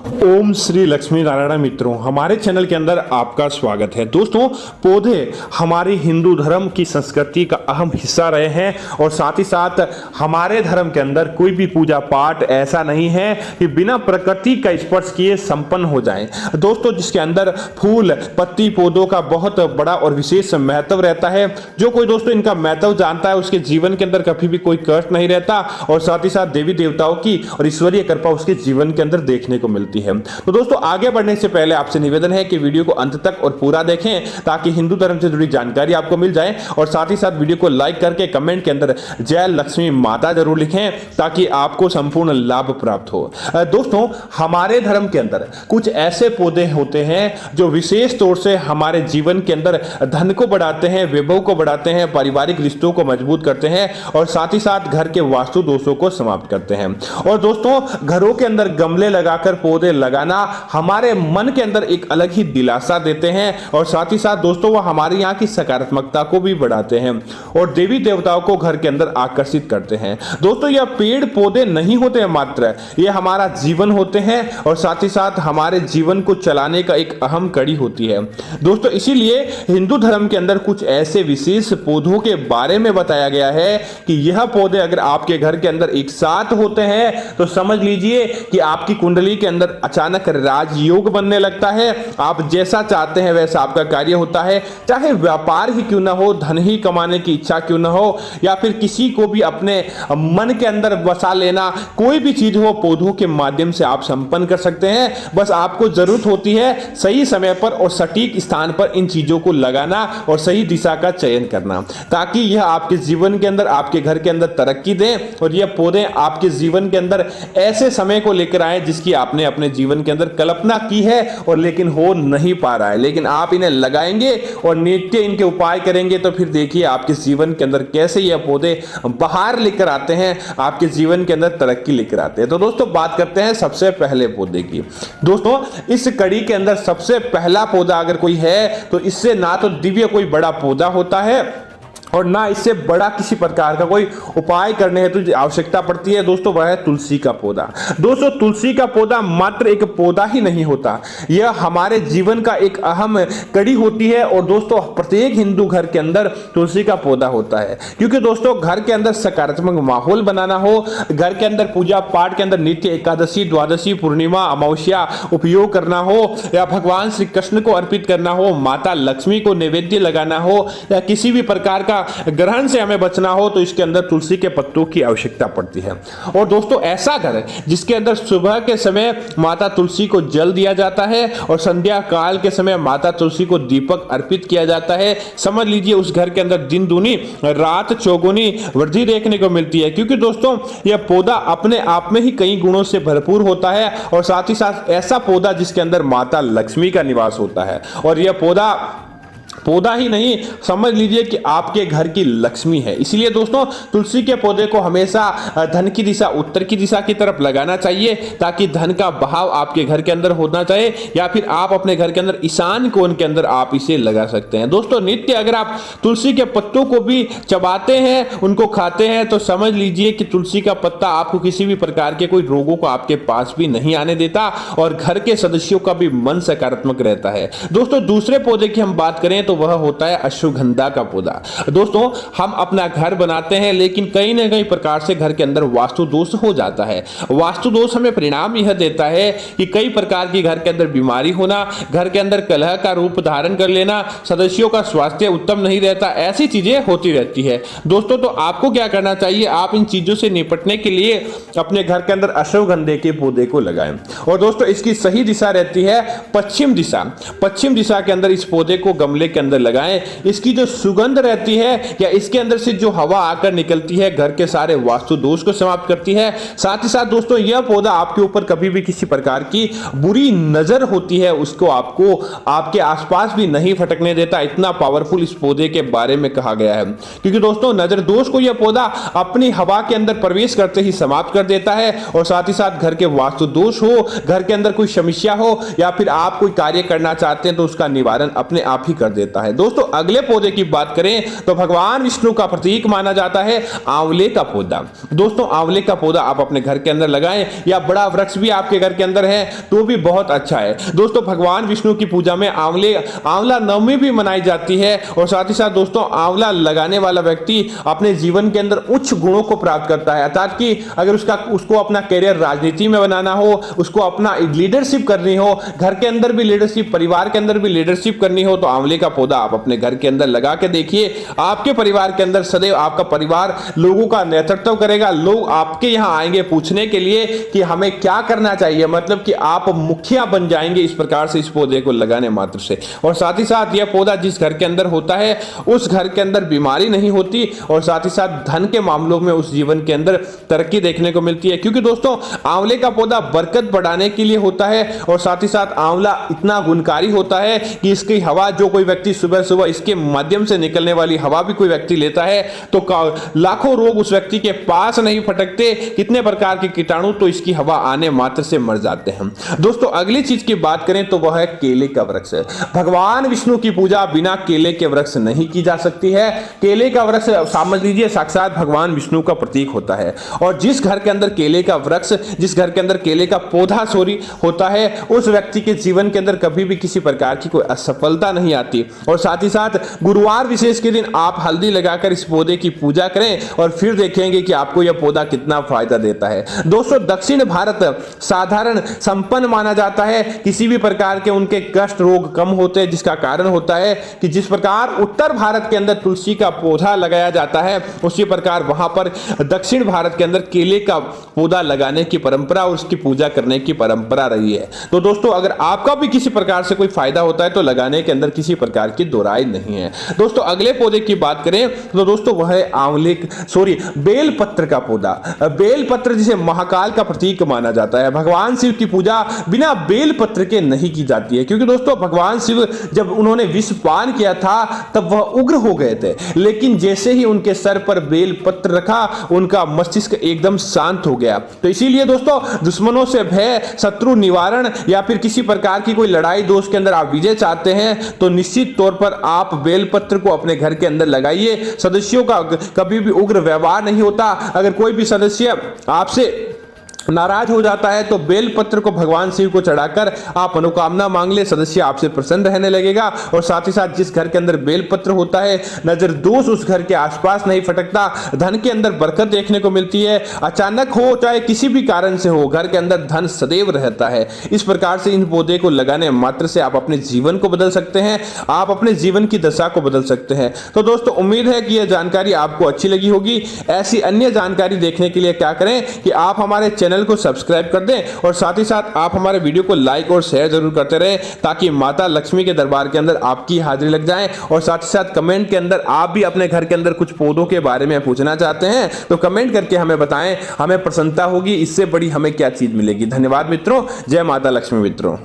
ओम श्री लक्ष्मी नारायण मित्रों, हमारे चैनल के अंदर आपका स्वागत है। दोस्तों, पौधे हमारी हिंदू धर्म की संस्कृति का अहम हिस्सा रहे हैं और साथ ही साथ हमारे धर्म के अंदर कोई भी पूजा पाठ ऐसा नहीं है कि बिना प्रकृति का स्पर्श किए संपन्न हो जाए। दोस्तों, जिसके अंदर फूल पत्ती पौधों का बहुत बड़ा और विशेष महत्व रहता है। जो कोई दोस्तों इनका महत्व जानता है उसके जीवन के अंदर कभी भी कोई कष्ट नहीं रहता और साथ ही साथ देवी देवताओं की और ईश्वरीय कृपा उसके जीवन के अंदर देखने को मिलती है। तो दोस्तों, आगे बढ़ने से पहले आपसे निवेदन है कि वीडियो को अंत तक और पूरा देखें ताकि हिंदू धर्म से जुड़ी जानकारी आपको मिल जाए और साथ ही साथ वीडियो को लाइक करके कमेंट के अंदर जय लक्ष्मी माता जरूर लिखें ताकि आपको संपूर्ण लाभ प्राप्त हो। दोस्तों, हमारे धर्म के अंदर कुछ ऐसे पौधे होते हैं जो विशेष तौर से हमारे जीवन के अंदर धन को बढ़ाते हैं, वैभव को बढ़ाते हैं, पारिवारिक रिश्तों को मजबूत करते हैं और साथ ही साथ घर के वास्तु दोषों को समाप्त करते हैं। और दोस्तों, घरों के अंदर गमले लगाकर पौधे लगाना हमारे मन के अंदर एक अलग ही दिलासा देते हैं और साथ ही साथ दोस्तों वह हमारे यहाँ की सकारात्मकता को भी बढ़ाते हैं और देवी देवताओं को घर के अंदर आकर्षित करते हैं। दोस्तों, यह पेड़ पौधे नहीं होते हैं मात्र, ये हमारा जीवन होते हैं और साथ ही साथ हमारे जीवन को चलाने का एक अहम कड़ी होती है। दोस्तों, इसीलिए हिंदू धर्म के अंदर कुछ ऐसे विशेष पौधों के बारे में बताया गया है कि यह पौधे अगर आपके घर के अंदर एक साथ होते हैं तो समझ लीजिए कि आपकी कुंडली के अंदर अचानक राजयोग बनने लगता है। आप जैसा चाहते हैं वैसा आपका कार्य होता है, चाहे व्यापार ही क्यों ना हो, धन ही कमाने की इच्छा क्यों ना हो या फिर किसी को भी अपने मन के अंदर बसा लेना, कोई भी चीज हो पौधों के माध्यम से आप संपन्न कर सकते हैं। बस आपको जरूरत होती है सही समय पर और सटीक स्थान पर इन चीजों को लगाना और सही दिशा का चयन करना ताकि यह आपके जीवन के अंदर, आपके घर के अंदर तरक्की दें और यह पौधे आपके जीवन के अंदर ऐसे समय को लेकर आए जिसकी आपने अपने जीवन के अंदर कल्पना की है और लेकिन हो नहीं पा रहा है, लेकिन आप इन्हें लगाएंगे और नित्य इनके उपाय करेंगे तो फिर देखिए आपके जीवन के अंदर कैसे यह पौधे बाहर लेकर आते हैं, आपके जीवन के अंदर तरक्की लेकर आते हैं। तो दोस्तों, बात करते हैं सबसे पहले पौधे की। दोस्तों, इस कड़ी के अंदर सबसे पहला पौधा अगर कोई है तो इससे ना तो दिव्य कोई बड़ा पौधा होता है और ना इससे बड़ा किसी प्रकार का कोई उपाय करने हेतु तो आवश्यकता पड़ती है। दोस्तों, वह है तुलसी का पौधा। दोस्तों, तुलसी का पौधा मात्र एक पौधा ही नहीं होता, यह हमारे जीवन का एक अहम कड़ी होती है और दोस्तों प्रत्येक हिंदू घर के अंदर तुलसी का पौधा होता है क्योंकि दोस्तों घर के अंदर सकारात्मक माहौल बनाना हो, घर के अंदर पूजा पाठ के अंदर नित्य एकादशी, द्वादशी, पूर्णिमा, अमावस्या उपयोग करना हो या भगवान श्री कृष्ण को अर्पित करना हो, माता लक्ष्मी को नैवेद्य लगाना हो या किसी भी प्रकार का ग्रहण से हमें बचना हो तो इसके अंदर तुलसी के पत्तों की आवश्यकता पड़ती है। और दोस्तों, ऐसा घर जिसके अंदर सुबह के समय माता तुलसी को जल दिया जाता है और संध्या काल के समय माता तुलसी को दीपक अर्पित किया जाता है, समझ लीजिए उस घर के अंदर दिन दूनी रात चौगुनी वृद्धि देखने को मिलती है क्योंकि दोस्तों यह पौधा अपने आप में ही कई गुणों से भरपूर होता है और साथ ही साथ ऐसा पौधा जिसके अंदर माता लक्ष्मी का निवास होता है और यह पौधा ही नहीं, समझ लीजिए कि आपके घर की लक्ष्मी है। इसलिए दोस्तों, तुलसी के पौधे को हमेशा धन की दिशा, उत्तर की दिशा की तरफ लगाना चाहिए ताकि धन का बहाव आपके घर के अंदर होना चाहिए या फिर आप अपने घर के अंदर ईशान कोण के अंदर आप इसे लगा सकते हैं। दोस्तों, नित्य अगर आप तुलसी के पत्तों को भी चबाते हैं, उनको खाते हैं तो समझ लीजिए कि तुलसी का पत्ता आपको किसी भी प्रकार के कोई रोगों को आपके पास भी नहीं आने देता और घर के सदस्यों का भी मन सकारात्मक रहता है। दोस्तों, दूसरे पौधे की हम बात करें तो वह होता है अश्वगंधा का पौधा। दोस्तों, हम अपना घर बनाते हैं लेकिन कहीं ना कहीं प्रकार से घर के अंदर वास्तु दोष हो जाता है। वास्तु दोष हमें परिणाम यह देता है कि कई प्रकार की घर के अंदर बीमारी होना, घर के अंदर कलह का रूप धारण कर लेना, सदस्यों का स्वास्थ्य उत्तम नहीं रहता, ऐसी चीजें होती रहती है। दोस्तों, तो आपको क्या करना चाहिए, आप इन चीजों से निपटने के लिए अपने घर के अंदर अश्वगंधे के पौधे को लगाएं और दोस्तों इसकी सही दिशा रहती है पश्चिम दिशा। पश्चिम दिशा के अंदर इस पौधे को गमले के अंदर लगाएं। इसकी जो सुगंध रहती है या इसके अंदर से जो हवा आकर निकलती है घर के सारे वास्तु दोष को समाप्त करती है। साथ ही साथ दोस्तों, यह पौधा आपके ऊपर कभी भी किसी प्रकार की बुरी नजर होती है उसको आपको आपके आसपास भी नहीं फटकने देता। इतना पावरफुल इस पौधे के बारे में कहा गया है क्योंकि दोस्तों नजर दोष को यह पौधा अपनी हवा के अंदर प्रवेश करते ही समाप्त कर देता है और साथ ही साथ घर के वास्तु दोष हो, घर के अंदर कोई समस्या हो या फिर आप कोई कार्य करना चाहते हैं तो उसका निवारण अपने आप ही कर देता देता है। दोस्तों अगले पौधे की बात करें तो भगवान विष्णु का प्रतीक माना जाता है आंवले का पौधा। दोस्तों आंवले का पौधा आप अपने घर के अंदर लगाएं या बड़ा वृक्ष भी आपके घर के अंदर है तो भी बहुत अच्छा है। दोस्तों भगवान विष्णु की पूजा में आंवला नवमी भी मनाई जाती है और साथ ही साथ दोस्तों आंवला लगाने वाला व्यक्ति अपने जीवन के अंदर उच्च गुणों को प्राप्त करता है, अर्थात कि अगर उसको अपना करियर राजनीति में बनाना हो, उसको अपना लीडरशिप करनी हो, घर के अंदर भी लीडरशिप, परिवार के अंदर भी लीडरशिप करनी हो तो आंवले का पौधा आप अपने घर के अंदर लगा के देखिए। आपके परिवार के अंदर सदैव आपका परिवार लोगों का नेतृत्व करेगा। लोग आपके यहां आएंगे पूछने के लिए कि हमें क्या करना चाहिए, मतलब कि आप मुखिया बन जाएंगे इस प्रकार से इस पौधे को लगाने मात्र से। और साथ ही साथ यह पौधा जिस घर के अंदर होता है उस घर के अंदर बीमारी नहीं होती और साथ ही साथ धन के मामलों में उस जीवन के अंदर तरक्की देखने को मिलती है, क्योंकि दोस्तों आंवले का पौधा बरकत बढ़ाने के लिए होता है और साथ ही साथ आंवला इतना गुणकारी होता है कि इसकी हवा जो कोई व्यक्ति सुबह सुबह इसके माध्यम से निकलने वाली हवा भी कोई व्यक्ति लेता है तो लाखों रोग उस व्यक्ति के पास नहीं फटकते, कितने प्रकार के कीटाणु तो इसकी हवा आने मात्र से मर जाते हैं। दोस्तों अगली चीज की बात करें तो वह है केले का वृक्ष। भगवान विष्णु की पूजा बिना केले के वृक्ष नहीं की जा सकती है। केले का वृक्ष समझ लीजिए साक्षात भगवान विष्णु का प्रतीक होता है और जिस घर के अंदर केले का वृक्ष, जिस घर के अंदर केले का पौधा होता है उस व्यक्ति के जीवन के अंदर कभी भी किसी प्रकार की कोई असफलता नहीं आती। और साथ ही साथ गुरुवार विशेष के दिन आप हल्दी लगाकर इस पौधे की पूजा करें और फिर देखेंगे कि आपको यह पौधा कितना फायदा देता है। दोस्तों दक्षिण भारत साधारण संपन्न माना जाता है, किसी भी प्रकार के उनके कष्ट रोग कम होते हैं, जिसका कारण होता है कि जिस प्रकार उत्तर भारत के अंदर तुलसी का पौधा लगाया जाता है उसी प्रकार वहां पर दक्षिण भारत के अंदर केले का पौधा लगाने की परंपरा और उसकी पूजा करने की परंपरा रही है। तो दोस्तों अगर आपका भी किसी प्रकार से कोई फायदा होता है तो लगाने के अंदर किसी प्रकार की दो राय नहीं है। दोस्तों अगले पौधे की बात करें तो दोस्तों वह है बेल पत्र का पौधा। बेल पत्र जिसे महाकाल का प्रतीक माना जाता है। भगवान शिव की पूजा बिना बेल पत्र के नहीं की जाती है, क्योंकि दोस्तों भगवान शिव जब उन्होंने विष पान किया था तब वह उग्र हो गए थे, लेकिन जैसे ही उनके सर पर बेल पत्र रखा उनका मस्तिष्क एकदम शांत हो गया। तो इसीलिए दोस्तों दुश्मनों से भय, शत्रु निवारण या फिर किसी प्रकार की कोई लड़ाई दोष के अंदर आप विजय चाहते हैं तो निश्चित तौर पर आप बेलपत्र को अपने घर के अंदर लगाइए। सदस्यों का कभी भी उग्र व्यवहार नहीं होता। अगर कोई भी सदस्य आपसे नाराज हो जाता है तो बेलपत्र को भगवान शिव को चढ़ाकर आप मनोकामना मांग ले, सदस्य आपसे प्रसन्न रहने लगेगा। और साथ ही साथ जिस घर के अंदर बेलपत्र होता है नजर दोष उस घर के आसपास नहीं फटकता, धन के अंदर बरकत देखने को मिलती है। अचानक हो चाहे किसी भी कारण से हो घर के अंदर धन सदैव रहता है। इस प्रकार से इन पौधे को लगाने मात्र से आप अपने जीवन को बदल सकते हैं, आप अपने जीवन की दशा को बदल सकते हैं। तो दोस्तों उम्मीद है कि यह जानकारी आपको अच्छी लगी होगी। ऐसी अन्य जानकारी देखने के लिए क्या करें कि आप हमारे चैनल को सब्सक्राइब कर दें और साथ ही साथ आप हमारे वीडियो को लाइक और शेयर जरूर करते रहें ताकि माता लक्ष्मी के दरबार के अंदर आपकी हाजिरी लग जाए। और साथ ही साथ कमेंट के अंदर आप भी अपने घर के अंदर कुछ पौधों के बारे में पूछना चाहते हैं तो कमेंट करके हमें बताएं, हमें प्रसन्नता होगी। इससे बड़ी हमें क्या चीज मिलेगी। धन्यवाद मित्रों, जय माता लक्ष्मी मित्रों।